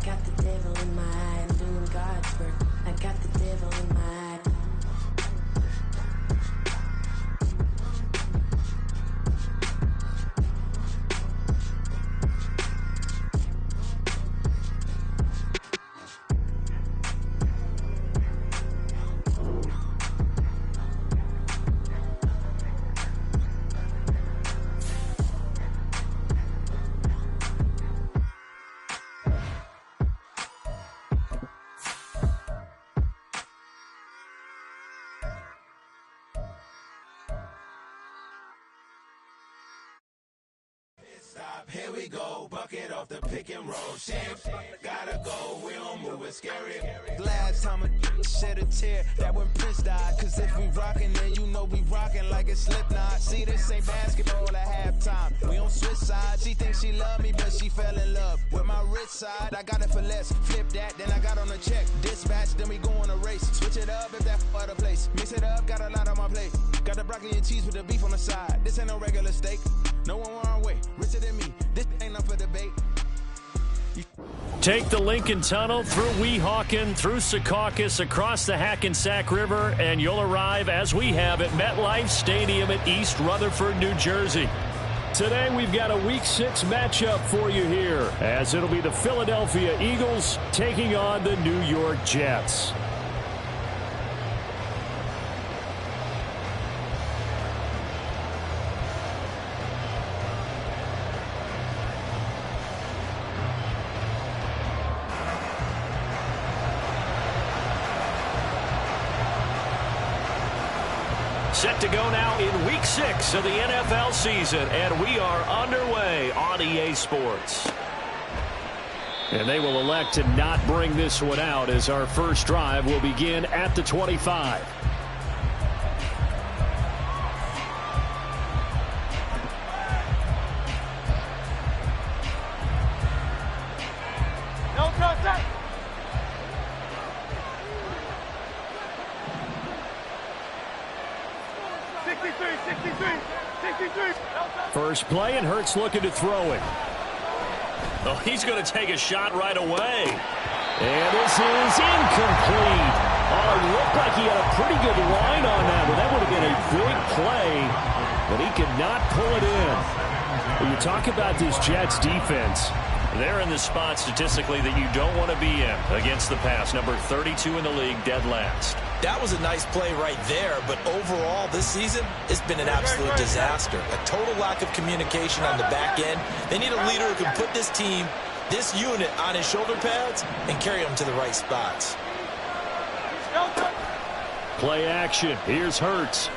got the devil in my eye. I'm doing God's work. I got the devil in my eye. Here we go, bucket off the pick and roll. Champ, gotta go, we don't move it scary. Last time a shed a tear, that when Prince died. Cause if we rockin', then you know we rockin' like it's Slipknot. See, this ain't basketball at halftime. We on switch sides. She thinks she love me, but she fell in love with my rich side. I got it for less. Flip that, then I got on a check. Dispatch, then we go on a race. Switch it up if that other place. Mix it up, got a lot on my plate. Got the broccoli and cheese with the beef on the side. This ain't no regular steak. No one wrong way. Richer than me. This ain't up for debate. Take the Lincoln Tunnel through Weehawken, through Secaucus, across the Hackensack River, and you'll arrive, as we have, at MetLife Stadium at East Rutherford, New Jersey. Today we've got a Week 6 matchup for you here, as it'll be the Philadelphia Eagles taking on the New York Jets. Set to go now in Week 6 of the NFL season, and we are underway on EA Sports. And they will elect to not bring this one out, as our first drive will begin at the 25. First play, and Hurts looking to throw it. Oh, he's going to take a shot right away. And this is incomplete. Oh, it looked like he had a pretty good line on that, but that would have been a big play, but he could not pull it in. When you talk about this Jets defense, they're in the spot statistically that you don't want to be in against the pass. Number 32 in the league, dead last. That was a nice play right there, but overall this season, it's been an absolute disaster. A total lack of communication on the back end. They need a leader who can put this team, this unit, on his shoulder pads and carry them to the right spots. Play action. Here's Hurts.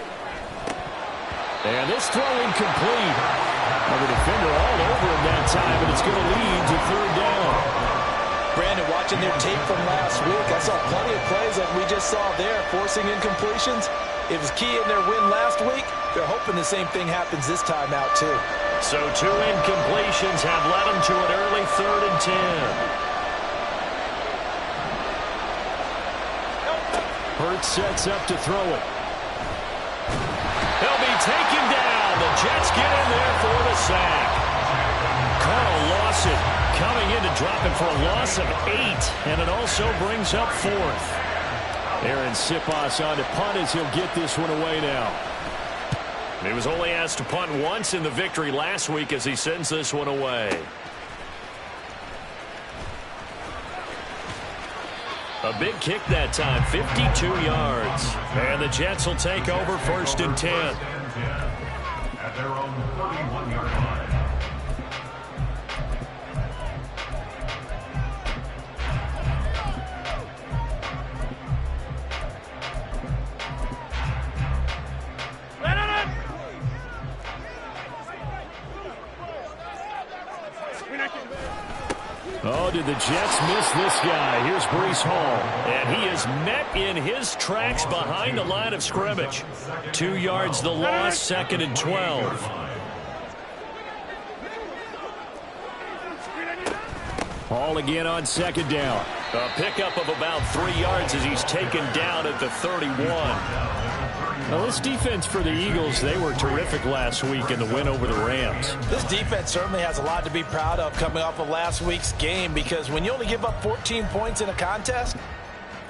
And this throw incomplete. The defender all over him that time, but it's going to lead to third down. Brandon, watching their tape from last week, I saw plenty of plays like we just saw there, forcing incompletions. It was key in their win last week. They're hoping the same thing happens this time out, too. So 2 incompletions have led them to an early 3rd and 10. Hurts sets up to throw it. He'll be taken down. The Jets get in there for the sack. Carl Lawson coming in to drop it for a loss of 8, and it also brings up 4th. Aaron Siposs on to punt as he'll get this one away now. He was only asked to punt once in the victory last week as he sends this one away. A big kick that time, 52 yards. And the Jets will take over 1st and 10. At their own 31-yard line. Oh, did the Jets miss this guy? Here's Breece Hall. And he is met in his tracks behind the line of scrimmage. 2 yards the loss, 2nd and 12. Hall again on 2nd down. A pickup of about 3 yards as he's taken down at the 31. Now, this defense for the Eagles, they were terrific last week in the win over the Rams. This defense certainly has a lot to be proud of coming off of last week's game, because when you only give up 14 points in a contest,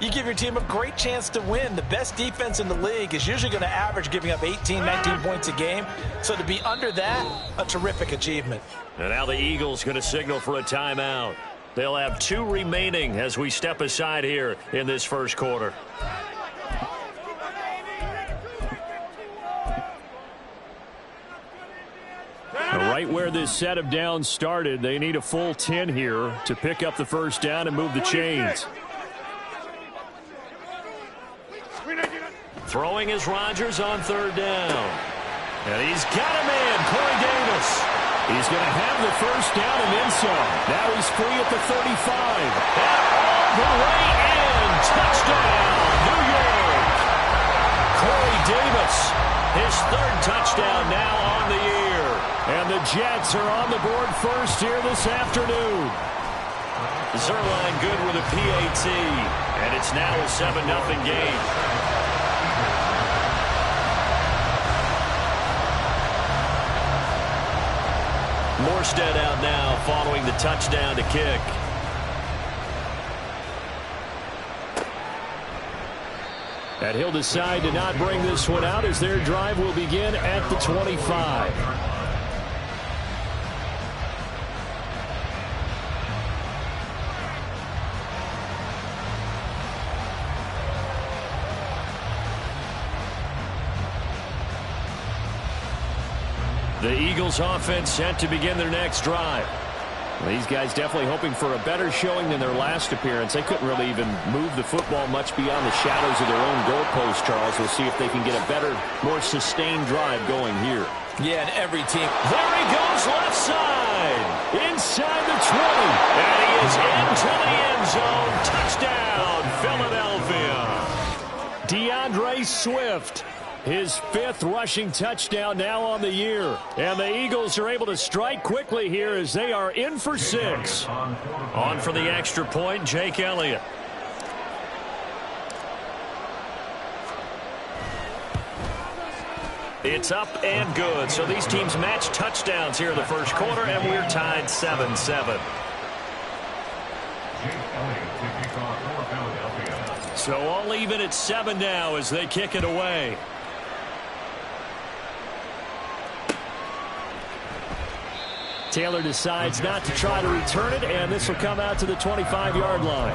you give your team a great chance to win. The best defense in the league is usually going to average giving up 18, 19 points a game. So to be under that, a terrific achievement. And now the Eagles going to signal for a timeout. They'll have 2 remaining as we step aside here in this first quarter. Right where this set of downs started, they need a full 10 here to pick up the first down and move the chains. Throwing is Rodgers on 3rd down. And he's got a man, Corey Davis. He's going to have the first down and then some. Now he's free at the 35. And all the way in. Touchdown, New York. Corey Davis, his 3rd touchdown now on the year. And the Jets are on the board first here this afternoon. Zerline good with a PAT. And it's now a 7-0 game. Morstead out now following the touchdown to kick. And he'll decide to not bring this one out as their drive will begin at the 25. The Eagles offense set to begin their next drive. Well, these guys definitely hoping for a better showing than their last appearance. They couldn't really even move the football much beyond the shadows of their own goalpost, Charles. We'll see if they can get a better, more sustained drive going here. Yeah, and every team. There he goes, left side. Inside the 20. And he is into the end zone. Touchdown, Philadelphia. DeAndre Swift. His 5th rushing touchdown now on the year. And the Eagles are able to strike quickly here as they are in for 6. On for the extra point, Jake Elliott. It's up and good. So these teams match touchdowns here in the first quarter, and we're tied 7-7. So all even at 7 now as they kick it away. Taylor decides not to try to return it, and this will come out to the 25-yard line.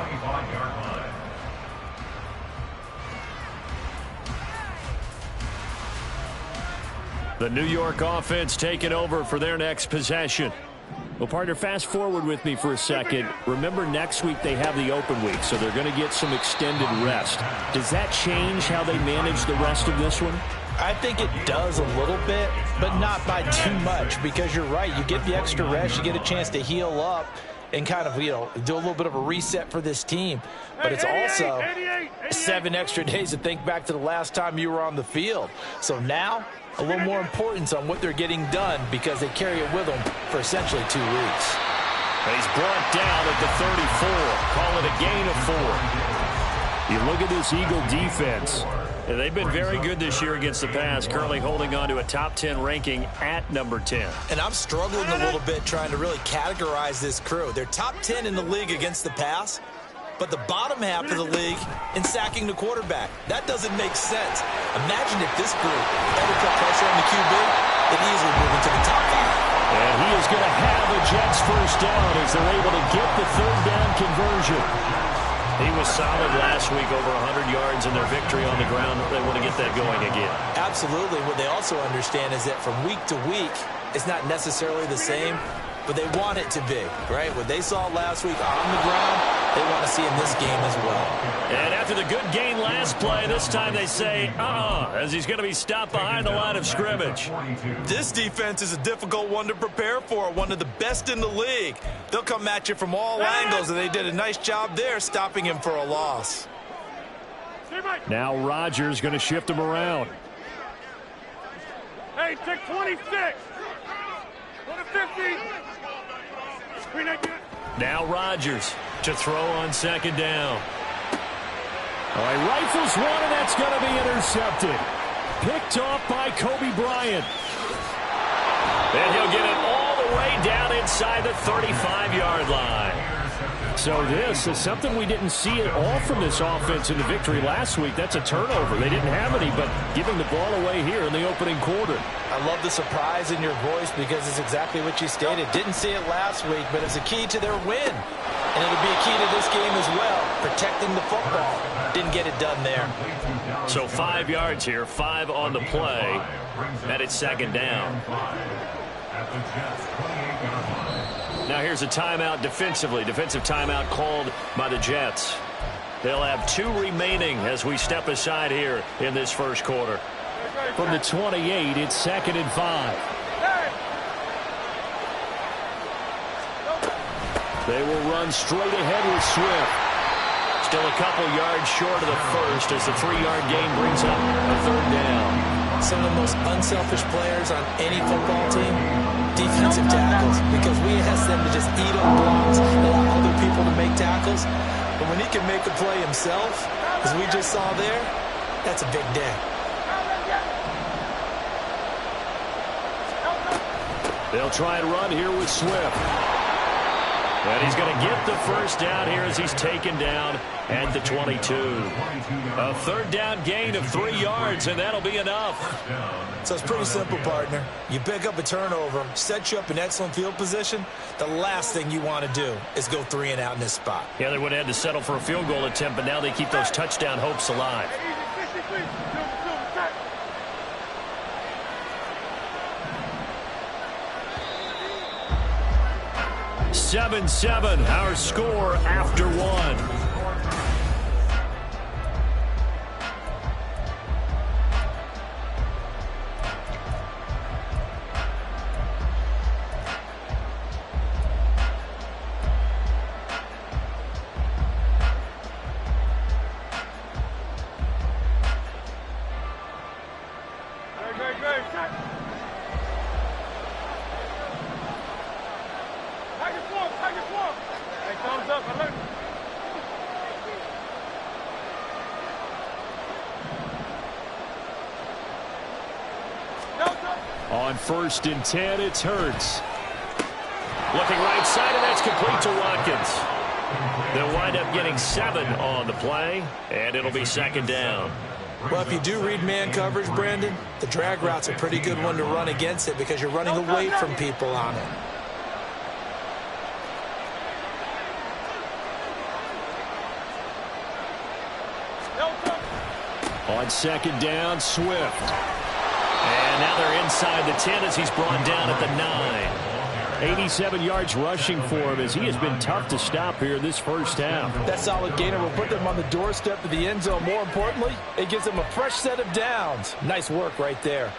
The New York offense taking over for their next possession. Well, partner, fast forward with me for a second. Remember, next week they have the open week, so they're going to get some extended rest. Does that change how they manage the rest of this one? I think it does a little bit, but not by too much, because you're right. You get the extra rest, you get a chance to heal up and kind of, do a little bit of a reset for this team. But it's also 7 extra days to think back to the last time you were on the field. So now, a little more importance on what they're getting done, because they carry it with them for essentially 2 weeks. He's brought down at the 34. Call it a gain of 4. You look at this Eagle defense. They've been very good this year against the pass, currently holding on to a top 10 ranking at number 10. And I'm struggling a little bit trying to really categorize this crew. They're top 10 in the league against the pass, but the bottom half of the league in sacking the quarterback. That doesn't make sense. Imagine if this group ever put pressure on the QB, they'd easily move into the top 5. And he is going to have a Jets first down as they're able to get the 3rd down conversion. He was solid last week, over 100 yards in their victory on the ground. They want to get that going again. Absolutely. What they also understand is that from week to week, it's not necessarily the same, but they want it to be, right? What they saw last week on the ground, they want to see in this game as well. And after the good gain last play, this time they say, as he's going to be stopped behind the line of scrimmage. This defense is a difficult one to prepare for, one of the best in the league. They'll come at you from all angles, and they did a nice job there stopping him for a loss. Now Rodgers going to shift him around. Hey, take 26. Go to 50. Now Rodgers to throw on second down. All right, rifles one, and that's going to be intercepted. Picked off by Kobe Bryant. And he'll get it all the way down inside the 35-yard line. So this is something we didn't see at all from this offense in the victory last week. That's a turnover. They didn't have any, but giving the ball away here in the opening quarter. I love the surprise in your voice because it's exactly what you stated. Didn't see it last week, but it's a key to their win. And it'll be a key to this game as well, protecting the football. Didn't get it done there. So 5 yards here, 5 on the play, and it's second down. Now here's a timeout defensively. Defensive timeout called by the Jets. They'll have 2 remaining as we step aside here in this first quarter. From the 28, it's 2nd and 5. They will run straight ahead with Swift. Still a couple yards short of the first as the 3-yard gain brings up a 3rd down. Some of the most unselfish players on any football team, defensive tackles, because we ask them to just eat up blocks and allow other people to make tackles. But when he can make a play himself, as we just saw there, that's a big day. They'll try and run here with Swift. And he's going to get the first down here as he's taken down at the 22. A 3rd down gain of 3 yards, and that'll be enough. So it's pretty simple, partner. You pick up a turnover, set you up in excellent field position. The last thing you want to do is go 3 and out in this spot. Yeah, they would have had to settle for a field goal attempt, but now they keep those touchdown hopes alive. 7-7, our score after 1. On 1st and 10, it's Hurts. Looking right side, and that's complete to Watkins. They'll wind up getting 7 on the play, and it'll be 2nd down. Well, if you do read man coverage, Brandon, the drag route's a pretty good one to run against it because you're running away from people on it. On 2nd down, Swift. And now they're inside the 10 as he's brought down at the 9. 87 yards rushing for him as he has been tough to stop here this first half. That solid gainer will put them on the doorstep of the end zone. More importantly, it gives them a fresh set of downs. Nice work right there.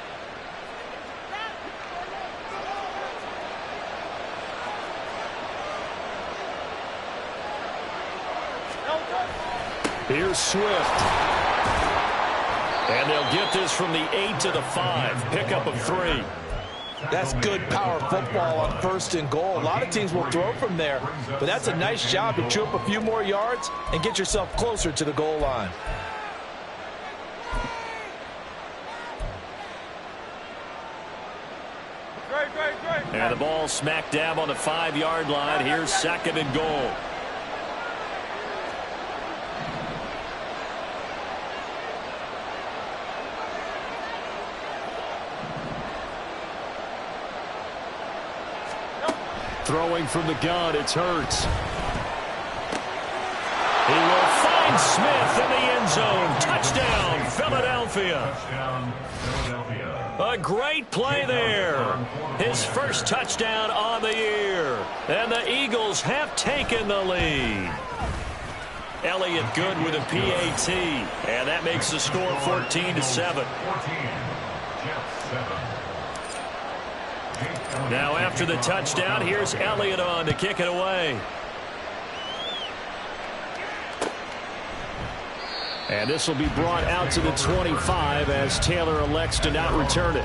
Here's Swift. And they'll get this from the 8 to the 5. Pickup of 3. That's good power football on 1st and goal. A lot of teams will throw from there, but that's a nice job to chew up a few more yards and get yourself closer to the goal line. And the ball smack dab on the 5-yard line. Here's 2nd and goal. Throwing from the gun, it's Hurts. He will find Smith in the end zone. Touchdown, Philadelphia. A great play there. His first touchdown on the year. And the Eagles have taken the lead. Elliott good with a PAT. And that makes the score 14-7. Now after the touchdown, here's Elliott on to kick it away. And this will be brought out to the 25 as Taylor elects to not return it.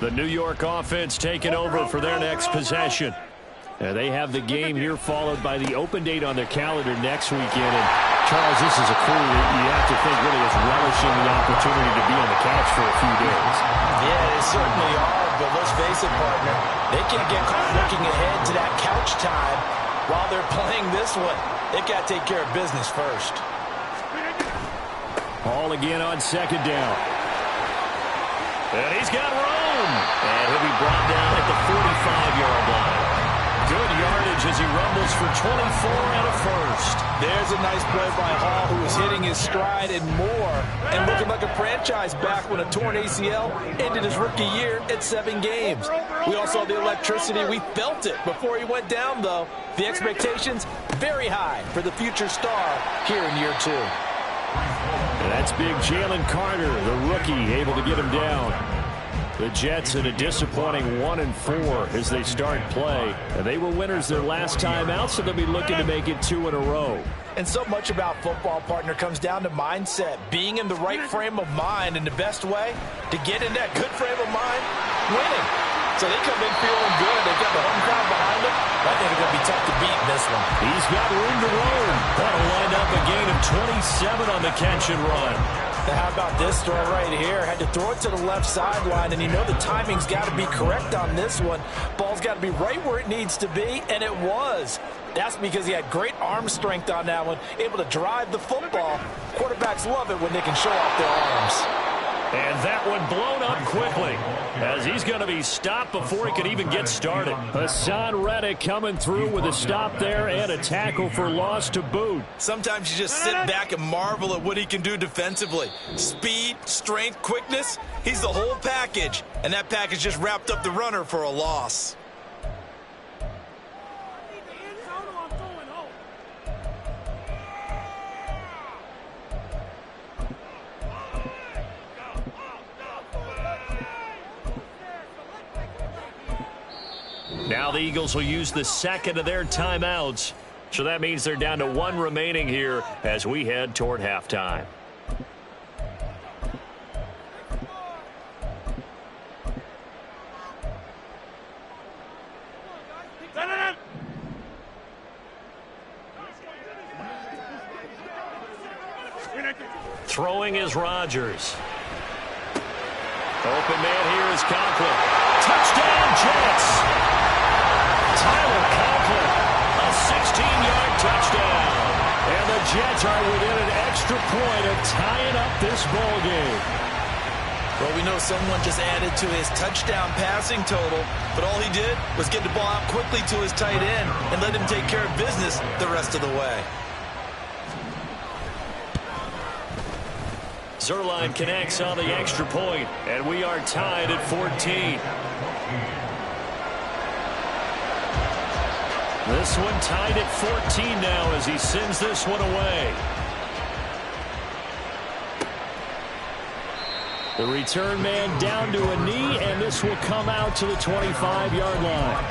The New York offense taking over for their next possession. They have the game here followed by the open date on their calendar next weekend. And Charles, this is a crew that you have to think really is relishing the opportunity to be on the couch for a few days. Yeah, they certainly are, but let's face it, partner. They can't get caught looking ahead to that couch time while they're playing this one. They've got to take care of business first. Ball again on second down. And he's got room. And he'll be brought down at the 45-yard line. Good yardage as he rumbles for 24 and a first. There's a nice play by Hall, who is hitting his stride and more, and looking like a franchise back when a torn ACL ended his rookie year at 7 games. We all saw the electricity. We felt it before he went down, though. The expectations very high for the future star here in year 2. And that's big Jalen Carter, the rookie, able to get him down. The Jets in a disappointing 1-4 as they start play. And they were winners their last time out, so they'll be looking to make it 2 in a row. And so much about football, partner, comes down to mindset. Being in the right frame of mind, and the best way to get in that good frame of mind, winning. So they come in feeling good. They've got the home crowd behind them. I think it's going to be tough to beat in this one. He's got room to roam. That'll wind up a gain of 27 on the catch and run. Now, how about this throw right here? Had to throw it to the left sideline, and you know the timing's got to be correct on this one. Ball's got to be right where it needs to be, and it was. That's because he had great arm strength on that one, able to drive the football. Quarterbacks love it when they can show off their arms. And that one blown up quickly as he's going to be stopped before he could even get started. Hassan Reddick coming through with a stop there and a tackle for loss to boot. Sometimes you just sit back and marvel at what he can do defensively. Speed, strength, quickness, he's the whole package. And that package just wrapped up the runner for a loss. Now the Eagles will use the second of their timeouts. So that means they're down to 1 remaining here as we head toward halftime. Throwing is Rodgers. Open man here is Conklin. Touchdown, Jets! Tyler Conklin, a 16-yard touchdown. And the Jets are within an extra point of tying up this ball game. Well, we know someone just added to his touchdown passing total, but all he did was get the ball out quickly to his tight end and let him take care of business the rest of the way. Zerline connects on the extra point, and we are tied at 14. This one tied at 14 now as he sends this one away. The return man down to a knee, and this will come out to the 25-yard line.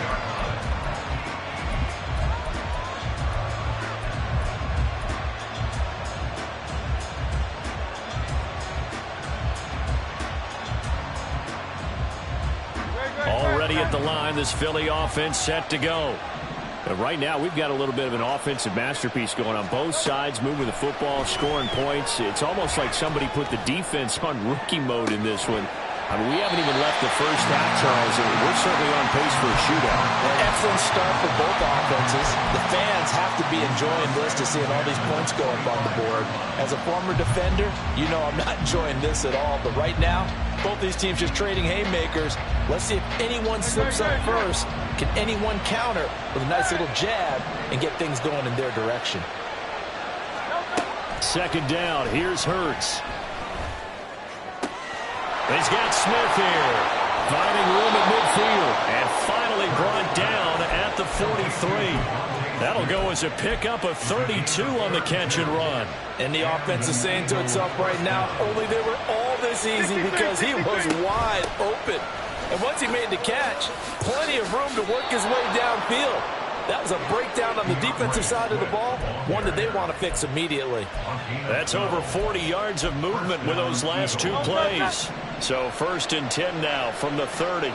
Already at the line, this Philly offense set to go. But right now, we've got a little bit of an offensive masterpiece going on both sides, moving the football, scoring points. It's almost like somebody put the defense on rookie mode in this one. I mean, we haven't even left the first half, Charles, and we're certainly on pace for a shootout. An excellent start for both offenses. The fans have to be enjoying this to seeing all these points go up on the board. As a former defender, you know I'm not enjoying this at all. But right now, both these teams just trading haymakers. Let's see if anyone slips up first. Can anyone counter with a nice little jab and get things going in their direction? Second down. Here's Hurts. He's got Smith here, finding room at midfield, and finally brought down at the 43. That'll go as a pickup of 32 on the catch and run. And the offense is saying to itself right now, only they were all this easy because he was wide open. And once he made the catch, plenty of room to work his way downfield. That was a breakdown on the defensive side of the ball, one that they want to fix immediately. That's over 40 yards of movement with those last two plays. So 1st and 10 now from the 30.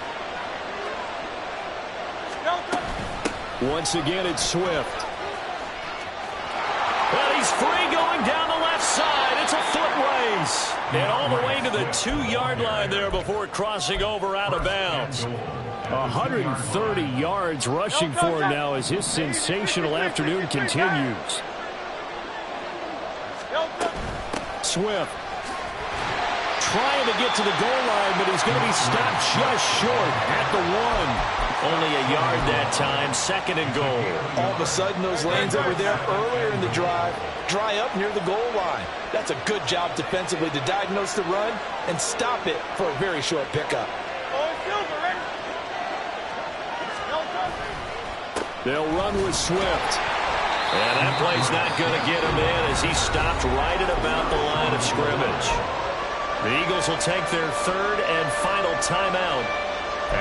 Once again, it's Swift. Well, he's free going down the left side. It's a foot race. And all the way to the 2-yard line there before crossing over out of bounds. 130 yards rushing for him now as his sensational afternoon continues. Swift trying to get to the goal line, but he's going to be stopped just short at the 1. Only a yard that time, 2nd and goal. All of a sudden, those lanes that were there earlier in the drive dry up near the goal line. That's a good job defensively to diagnose the run and stop it for a very short pickup. They'll run with Swift. And that play's not going to get him in as he stopped right at about the line of scrimmage. The Eagles will take their 3rd and final timeout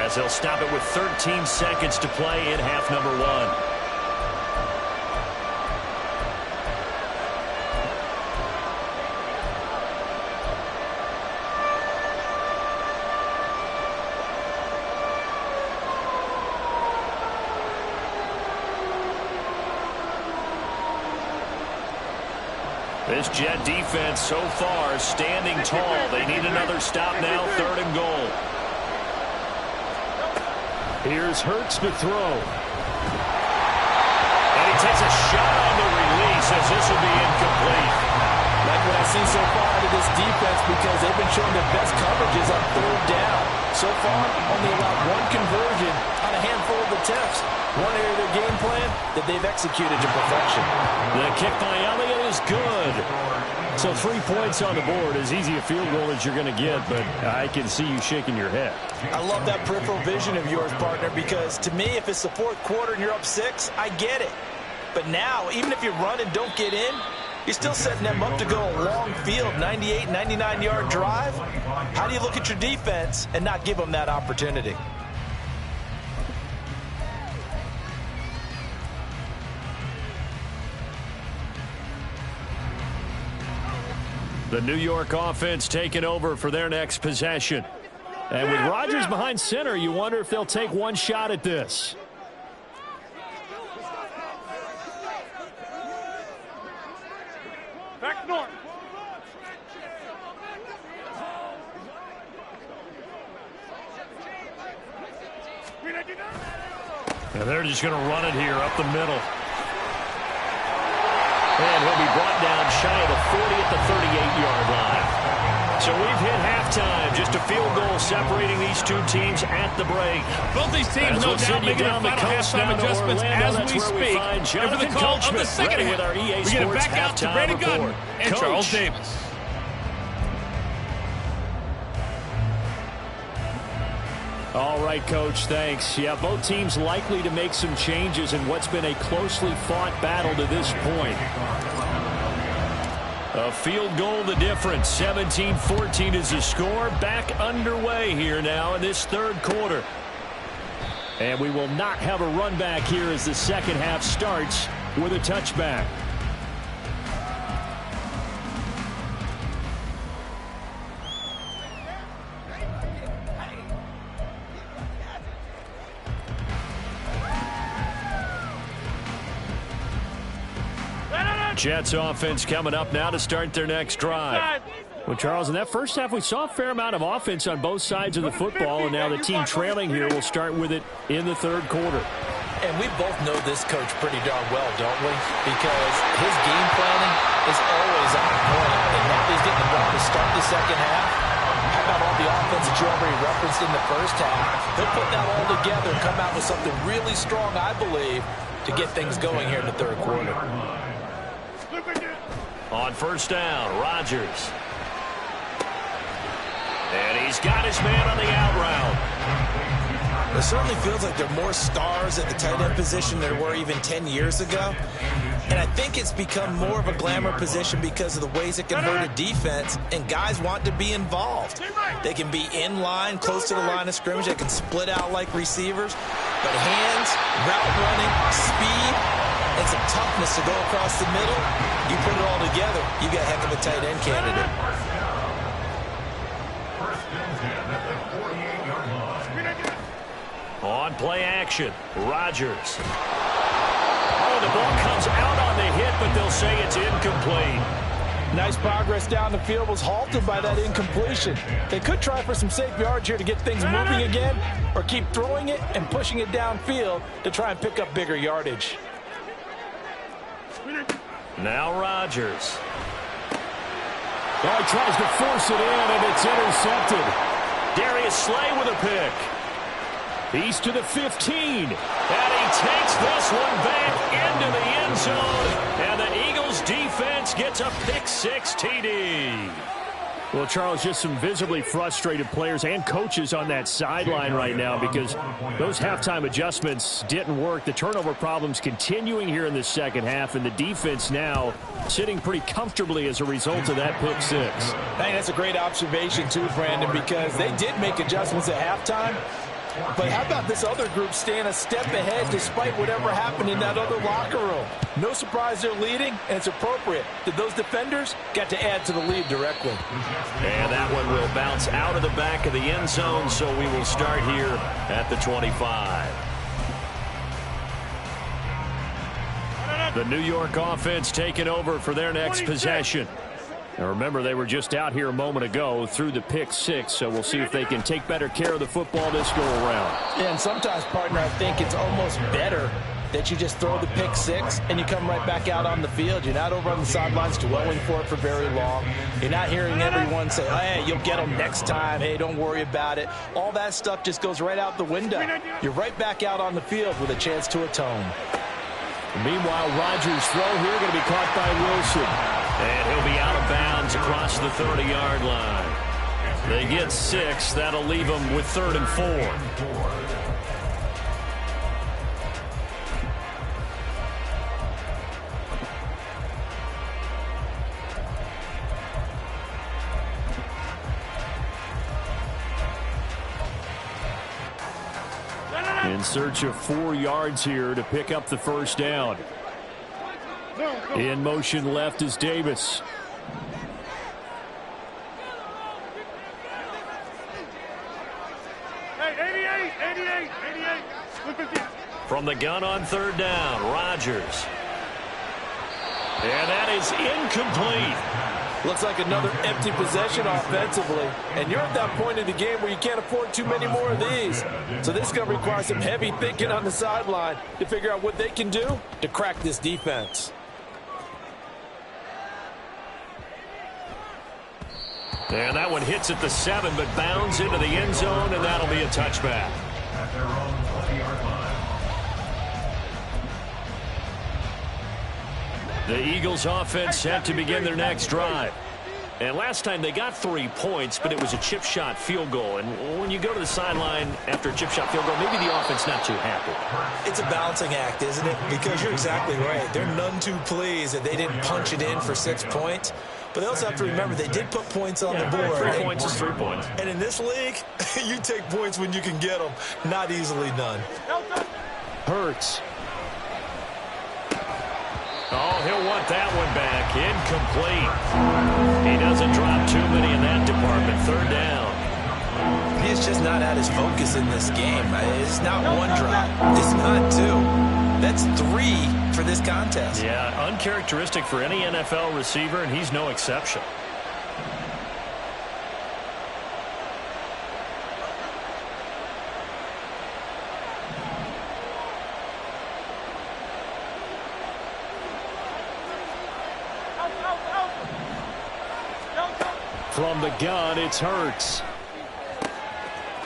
as they'll stop it with 13 seconds to play in half number 1. This Jet defense so far standing tall. They need another stop now, 3rd and goal. Here's Hurts to throw. And he takes a shot on the release as this will be incomplete. Like what I've seen so far out of this defense because they've been showing their best coverages on 3rd down. So far, only allowed 1 conversion on a handful of attempts. One area of their game plan that they've executed to perfection. The kick by Elliott is good. So 3 points on the board, as easy a field goal as you're going to get, but I can see you shaking your head. I love that peripheral vision of yours, partner, because to me, if it's the 4th quarter and you're up 6, I get it. But now, even if you run and don't get in, you're still setting them up to go a long field, 98, 99-yard drive. How do you look at your defense and not give them that opportunity? The New York offense taking over for their next possession. And with Rodgers behind center, you wonder if they'll take one shot at this. Back north. And they're just going to run it here up the middle. And he'll be brought down shy of the 40 at the 38-yard line. So we've hit halftime. Just a field goal separating these two teams at the break. Both these teams, no doubt, making their final halftime adjustments as we speak. And for the call of the second half, we get it back out to Brandon Gunn and Charles Davis. All right, Coach, thanks. Yeah, both teams likely to make some changes in what's been a closely fought battle to this point. A field goal the difference. 17-14 is the score. Back underway here now in this 3rd quarter. And we will not have a run back here as the second half starts with a touchback. Jets offense coming up now to start their next drive. Well, Charles, in that first half, we saw a fair amount of offense on both sides of the football, and now the team trailing here will start with it in the 3rd quarter. And we both know this coach pretty darn well, don't we? Because his game planning is always on point, and now he's getting the ball to start the second half. How about all the offense that you already referenced in the first half? He'll put that all together and come out with something really strong, I believe, to get things going here in the 3rd quarter. On 1st down, Rodgers. And he's got his man on the out route. It certainly feels like there are more stars at the tight end position than there were even 10 years ago. And I think it's become more of a glamour position because of the ways it can hurt a defense, and guys want to be involved. They can be in line, close to the line of scrimmage. They can split out like receivers. But hands, route running, speed, and some toughness to go across the middle, you put it all together, you got a heck of a tight end candidate. On play action, Rodgers. Oh, the ball comes out on the hit, but they'll say it's incomplete. Nice progress down the field, was halted by that incompletion. They could try for some safe yards here to get things moving again, or keep throwing it and pushing it downfield to try and pick up bigger yardage. Now Rodgers. Oh, he tries to force it in, and it's intercepted. Darius Slay with a pick. He's to the 15. And he takes this one back into the end zone. And the Eagles defense gets a pick-6 TD. Well, Charles, just some visibly frustrated players and coaches on that sideline right now because those halftime adjustments didn't work. The turnover problems continuing here in the second half, and the defense now sitting pretty comfortably as a result of that pick-6. Hey, that's a great observation too, Brandon, because they did make adjustments at halftime. But how about this other group staying a step ahead despite whatever happened in that other locker room? No surprise they're leading, and it's appropriate that those defenders got to add to the lead directly. And that one will bounce out of the back of the end zone, so we will start here at the 25. The New York offense taking over for their next possession. Now remember, they were just out here a moment ago through the pick-6, so we'll see if they can take better care of the football this go-around. Yeah, and sometimes, partner, I think it's almost better that you just throw the pick-6 and you come right back out on the field. You're not over on the sidelines dwelling for it for very long. You're not hearing everyone say, hey, you'll get them next time. Hey, don't worry about it. All that stuff just goes right out the window. You're right back out on the field with a chance to atone. Meanwhile, Rodgers' throw here going to be caught by Wilson. And he'll be out of bounds across the 30-yard line. They get 6. That'll leave them with 3rd and 4. In search of 4 yards here to pick up the first down. In motion left is Davis. Hey, 88. From the gun on 3rd down, Rodgers. And that is incomplete. Looks like another empty possession offensively. And you're at that point in the game where you can't afford too many more of these. So this is going to require some heavy thinking on the sideline to figure out what they can do to crack this defense. And that one hits at the 7, but bounds into the end zone, and that'll be a touchback. At their own 20-yard line. The Eagles offense set to begin their next drive. And last time they got 3 points, but it was a chip shot field goal. And when you go to the sideline after a chip shot field goal, maybe the offense not too happy. It's a balancing act, isn't it? Because you're exactly right. They're none too pleased that they didn't punch it in for 6 points. But they also have to remember they did put points on the board. 3 points is 3 points. And in this league, you take points when you can get them. Not easily done. Hurts. Oh, he'll want that one back. Incomplete. He doesn't drop too many in that department. 3rd down. He's just not at his focus in this game. It's not 1 drop. It's not 2. That's 3 for this contest. Yeah, uncharacteristic for any NFL receiver, and he's no exception. From the gun, it's Hurts.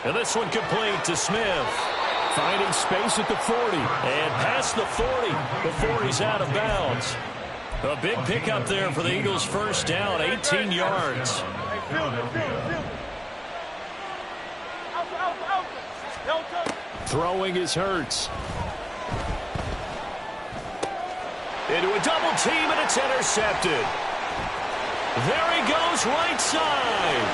And this one complete to Smith. Finding space at the 40. And past the 40 before he's out of bounds. A big pickup there for the Eagles' first down, 18 yards. Throwing is Hurts. Into a double team, and it's intercepted. There he goes, right side.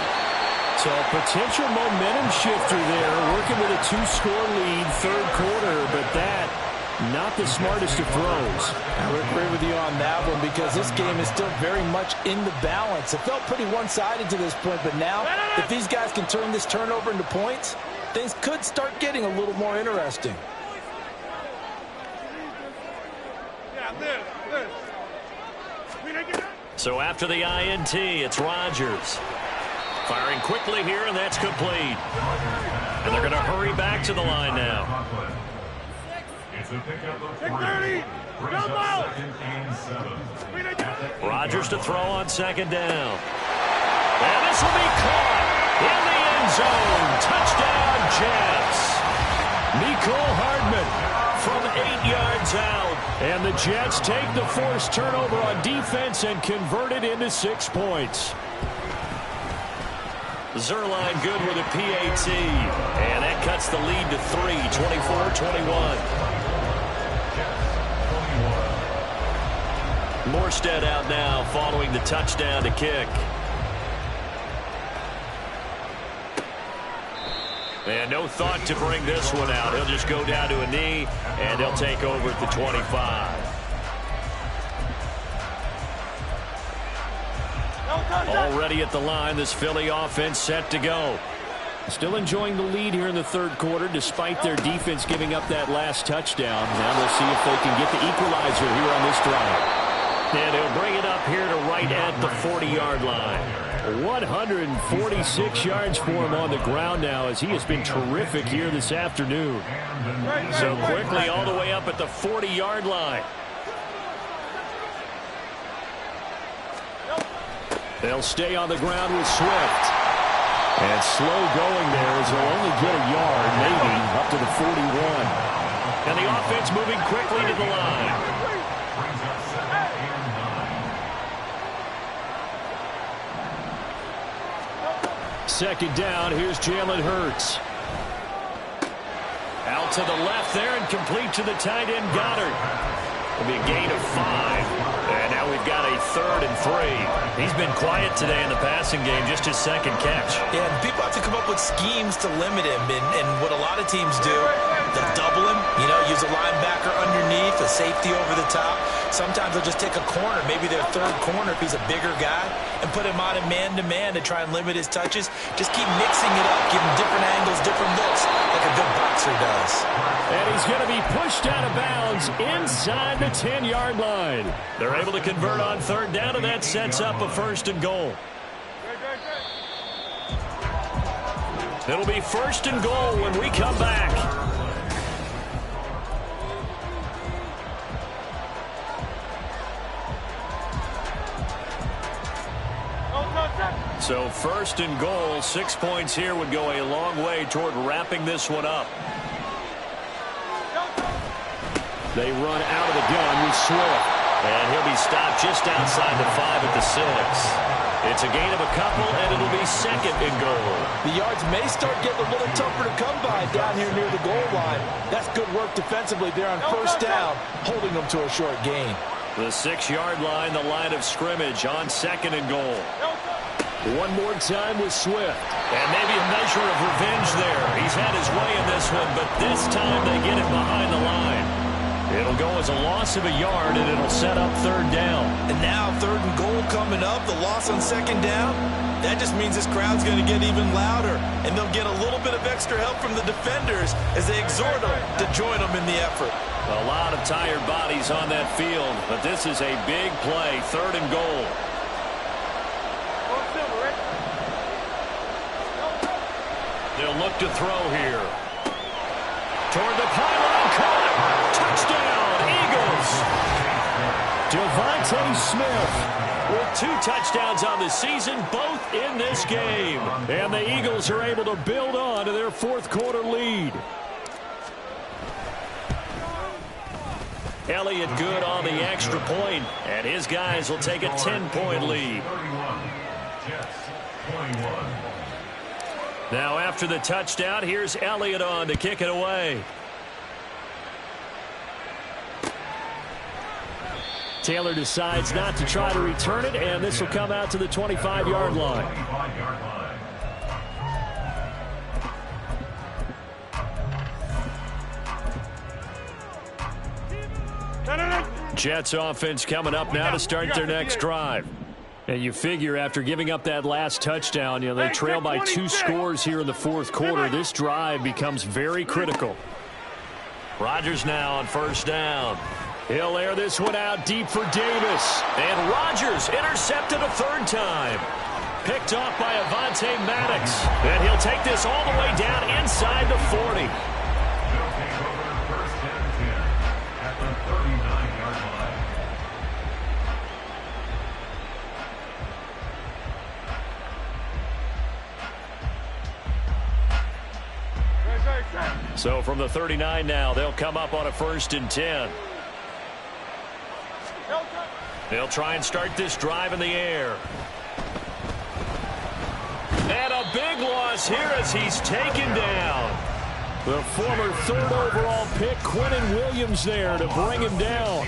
So a potential momentum shifter there, working with a 2-score lead, 3rd quarter, but that, not the smartest of throws. I would agree with you on that one because this game is still very much in the balance. It felt pretty one-sided to this point, but now, if these guys can turn this turnover into points, things could start getting a little more interesting. So after the INT, it's Rodgers. Firing quickly here, and that's complete. And they're going to hurry back to the line now. Rodgers to throw on second down. And this will be caught in the end zone. Touchdown, Jets. Mecole Hardman from 8 yards out. And the Jets take the forced turnover on defense and convert it into 6 points. Zerline good with a PAT. And that cuts the lead to 3, 24-21. Morstead out now following the touchdown to kick. And no thought to bring this one out. He'll just go down to a knee, and they'll take over at the 25. Already at the line, this Philly offense set to go. Still enjoying the lead here in the third quarter, despite their defense giving up that last touchdown. Now we'll see if they can get the equalizer here on this drive. And he'll bring it up here to right at the 40-yard line. 146 yards for him on the ground now, as he has been terrific here this afternoon. So quickly all the way up at the 40-yard line. They'll stay on the ground with Swift. And slow going there as they'll only get a yard, maybe, up to the 41. And the offense moving quickly to the line. Second down, here's Jalen Hurts. Out to the left there and complete to the tight end, Goddard. It'll be a gain of 5. And now we've got a 3rd and 3. He's been quiet today in the passing game, just his second catch. Yeah, and people have to come up with schemes to limit him. And what a lot of teams do, they'll double him, use a linebacker underneath, a safety over the top. Sometimes they'll just take a corner, maybe their 3rd corner if he's a bigger guy, and put him on a man-to-man to try and limit his touches. Just keep mixing it up, give him different angles, different looks, like a good boxer does. And he's going to be pushed out of bounds inside the 10-yard line. They're able to convert on 3rd down, and that sets up a 1st and goal. It'll be 1st and goal when we come back. So 1st and goal, 6 points here would go a long way toward wrapping this one up. They run out of the gun with Swift. And he'll be stopped just outside the 5 at the 6. It's a gain of a couple, and it'll be 2nd and goal. The yards may start getting a little tougher to come by down here near the goal line. That's good work defensively there on 1st down, holding them to a short gain. The 6-yard line, the line of scrimmage on 2nd and goal. One more time with Swift. And maybe a measure of revenge there. He's had his way in this one, but this time they get it behind the line. It'll go as a loss of a yard, and it'll set up 3rd down. And now 3rd and goal coming up, the loss on 2nd down. That just means this crowd's going to get even louder, and they'll get a little bit of extra help from the defenders as they exhort them to join them in the effort. A lot of tired bodies on that field, but this is a big play, 3rd and goal. They'll look to throw here. Toward the pylon, caught. Touchdown, Eagles. Devontae Smith with 2 touchdowns on the season, both in this game. And the Eagles are able to build on to their 4th quarter lead. Elliott good on the extra point, and his guys will take a 10-point lead. Now after the touchdown, here's Elliott on to kick it away. Taylor decides not to try to return it, and this will come out to the 25-yard line. Jets offense coming up now to start their next drive. And you figure after giving up that last touchdown, they trail by 2 scores here in the fourth quarter. This drive becomes very critical. Rodgers now on first down. He'll air this one out deep for Davis. And Rodgers intercepted a third time. Picked off by Avonte Maddox. And he'll take this all the way down inside the 40. So from the 39 now, they'll come up on a 1st and 10. They'll try and start this drive in the air. And a big loss here as he's taken down. The former 3rd overall pick, Quinnen Williams, there to bring him down.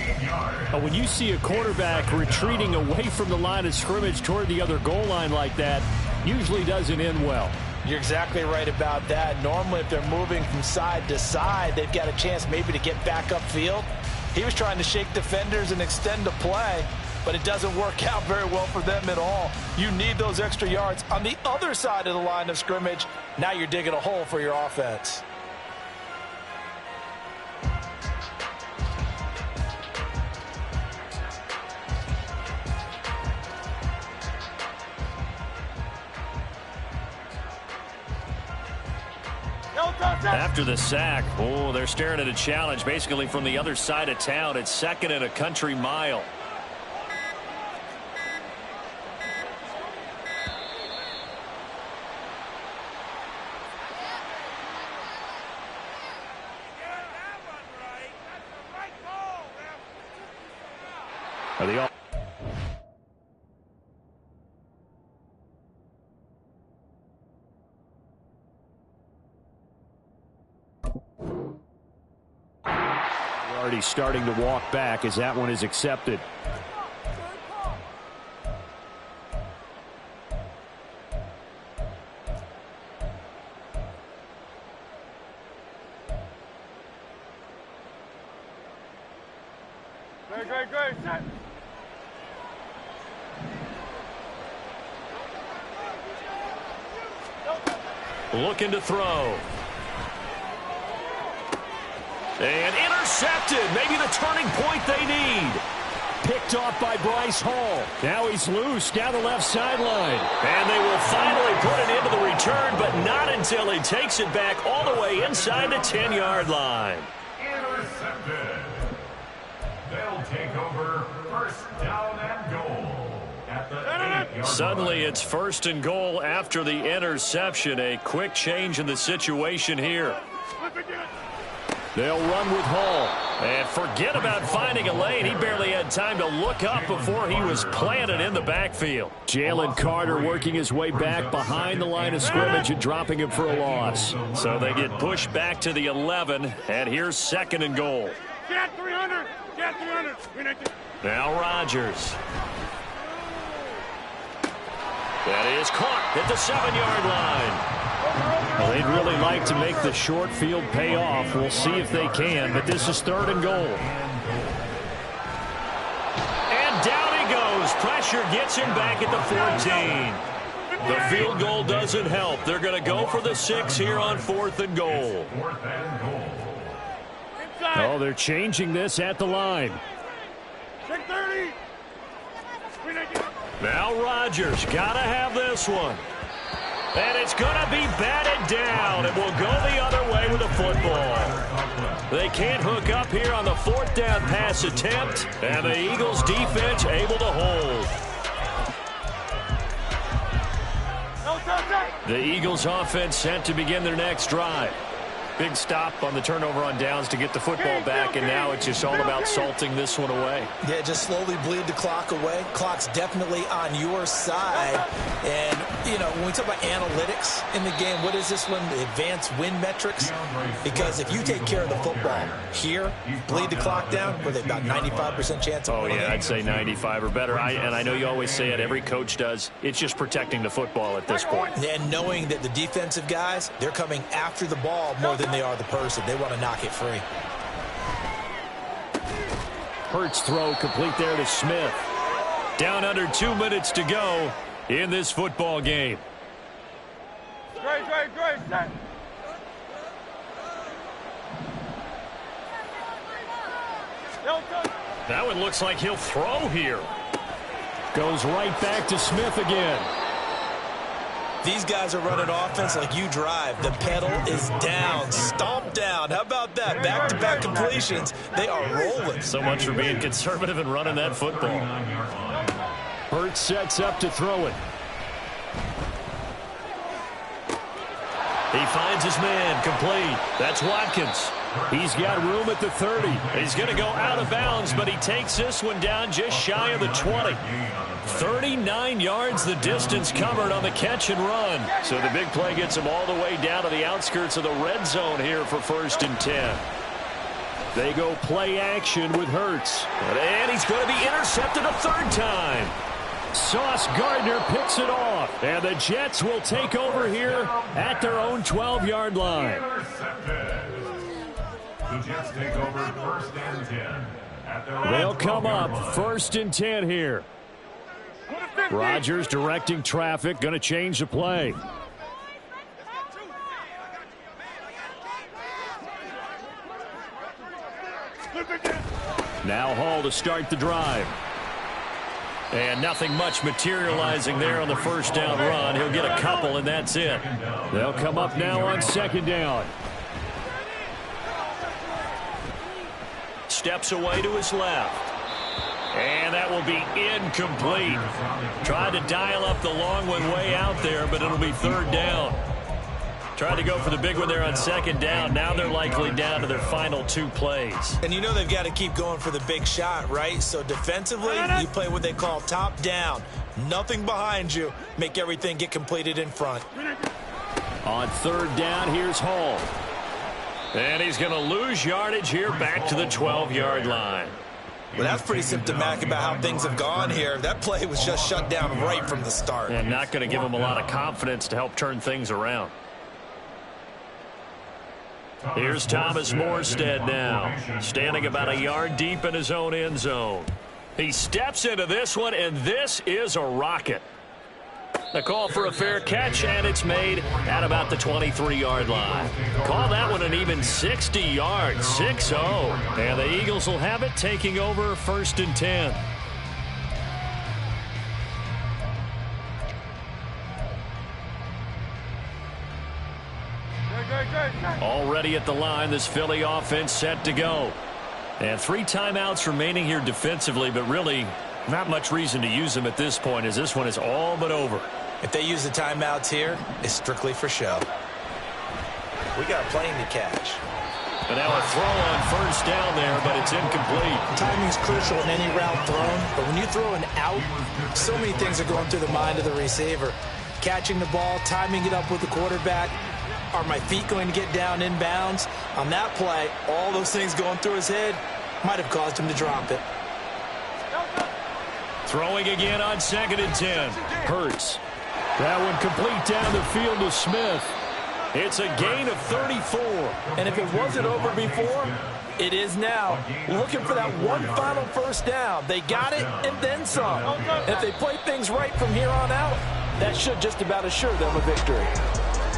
When you see a quarterback retreating away from the line of scrimmage toward the other goal line like that, usually doesn't end well. You're exactly right about that. Normally, if they're moving from side to side, they've got a chance maybe to get back upfield. He was trying to shake defenders and extend the play, but it doesn't work out very well for them at all. You need those extra yards on the other side of the line of scrimmage. Now you're digging a hole for your offense. After the sack, they're staring at a challenge basically from the other side of town. It's 2nd and a country mile. Already starting to walk back as that one is accepted. Great. Set. Looking to throw. And intercepted. Maybe the turning point they need. Picked off by Bryce Hall. Now he's loose down the left sideline. And they will finally put it into the return, but not until he takes it back all the way inside the 10-yard line. Intercepted. They'll take over 1st down and goal at the 8-yard line. Suddenly it's 1st and goal after the interception. A quick change in the situation here. They'll run with Hall. And forget about finding a lane. He barely had time to look up before he was planted in the backfield. Jalen Carter working his way back behind the line of scrimmage and dropping him for a loss. So they get pushed back to the 11, and here's 2nd and goal. Get 300. Get 300. Now Rodgers. That is caught at the 7-yard line. Well, they'd really like to make the short field pay off. We'll see if they can, but this is 3rd and goal. And down he goes. Pressure gets him back at the 14. The field goal doesn't help. They're going to go for the 6 here on 4th and goal. Oh, they're changing this at the line. 630. Now Rodgers got to have this one. And it's going to be batted down. It will go the other way with the football. They can't hook up here on the 4th down pass attempt. And the Eagles defense able to hold. The Eagles offense set to begin their next drive. Big stop on the turnover on downs to get the football back, and now it's just all about salting this one away. Yeah, just slowly bleed the clock away. Clock's definitely on your side. And, when we talk about analytics in the game, what is this one? The advanced win metrics? Because if you take care of the football here, bleed the clock down, where they've got 95% chance of winning. Oh, yeah, I'd say 95 or better. And I know you always say it, every coach does. It's just protecting the football at this point. And knowing that the defensive guys, they're coming after the ball more than they are the person. They want to knock it free. Hurts throw complete there to Smith. Down under 2 minutes to go in this football game. Great, set. That one looks like he'll throw here. Goes right back to Smith again. These guys are running offense like you drive. The pedal is down, stomped down. How about that? Back-to-back completions. They are rolling. So much for being conservative and running that football. Hurts sets up to throw it. He finds his man, complete. That's Watkins. He's got room at the 30. He's going to go out of bounds, but he takes this one down just shy of the 20. 39 yards the distance covered on the catch and run. So the big play gets him all the way down to the outskirts of the red zone here for 1st and 10. They go play action with Hurts. And he's going to be intercepted a 3rd time. Sauce Gardner picks it off. And the Jets will take over here at their own 12-yard line. The Jets take over 1st and 10. They'll come up 1st and 10 here. Rodgers directing traffic, going to change the play. Now Hall to start the drive. And nothing much materializing there on the 1st down run. He'll get a couple, and that's it. They'll come up now on 2nd down. Steps away to his left. And that will be incomplete. Tried to dial up the long one way out there, but it'll be 3rd down. Tried to go for the big one there on 2nd down. Now they're likely down to their final 2 plays. And you know they've got to keep going for the big shot, right? So defensively, you play what they call top down. Nothing behind you. Make everything get completed in front. On 3rd down, here's Hall. And he's going to lose yardage here back to the 12-yard line. Well, that's pretty symptomatic about how things have gone here. That play was just shut down right from the start. And not going to give him a lot of confidence to help turn things around. Here's Thomas Morstead now, standing about a yard deep in his own end zone. He steps into this one, and this is a rocket. The call for a fair catch, and it's made at about the 23-yard line. Call that one an even 60 yards, 6-0. And the Eagles will have it, taking over 1st and 10. Already at the line, this Philly offense set to go. And 3 timeouts remaining here defensively, but really not much reason to use them at this point, as this one is all but over. If they use the timeouts here, it's strictly for show. We got a plane to catch. And now a throw on 1st down there, but it's incomplete. Timing is crucial in any route thrown, but when you throw an out, so many things are going through the mind of the receiver. Catching the ball, timing it up with the quarterback. Are my feet going to get down in bounds? On that play, all those things going through his head might have caused him to drop it. Throwing again on 2nd and 10. Hurts. That one complete down the field to Smith. It's a gain of 34. And if it wasn't over before, it is now. Looking for that one final 1st down. They got it and then some. And if they play things right from here on out, that should just about assure them a victory.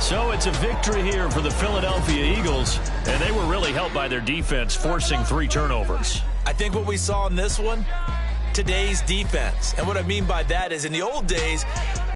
So it's a victory here for the Philadelphia Eagles, and they were really helped by their defense, forcing 3 turnovers. I think what we saw in this one, today's defense. And what I mean by that is in the old days,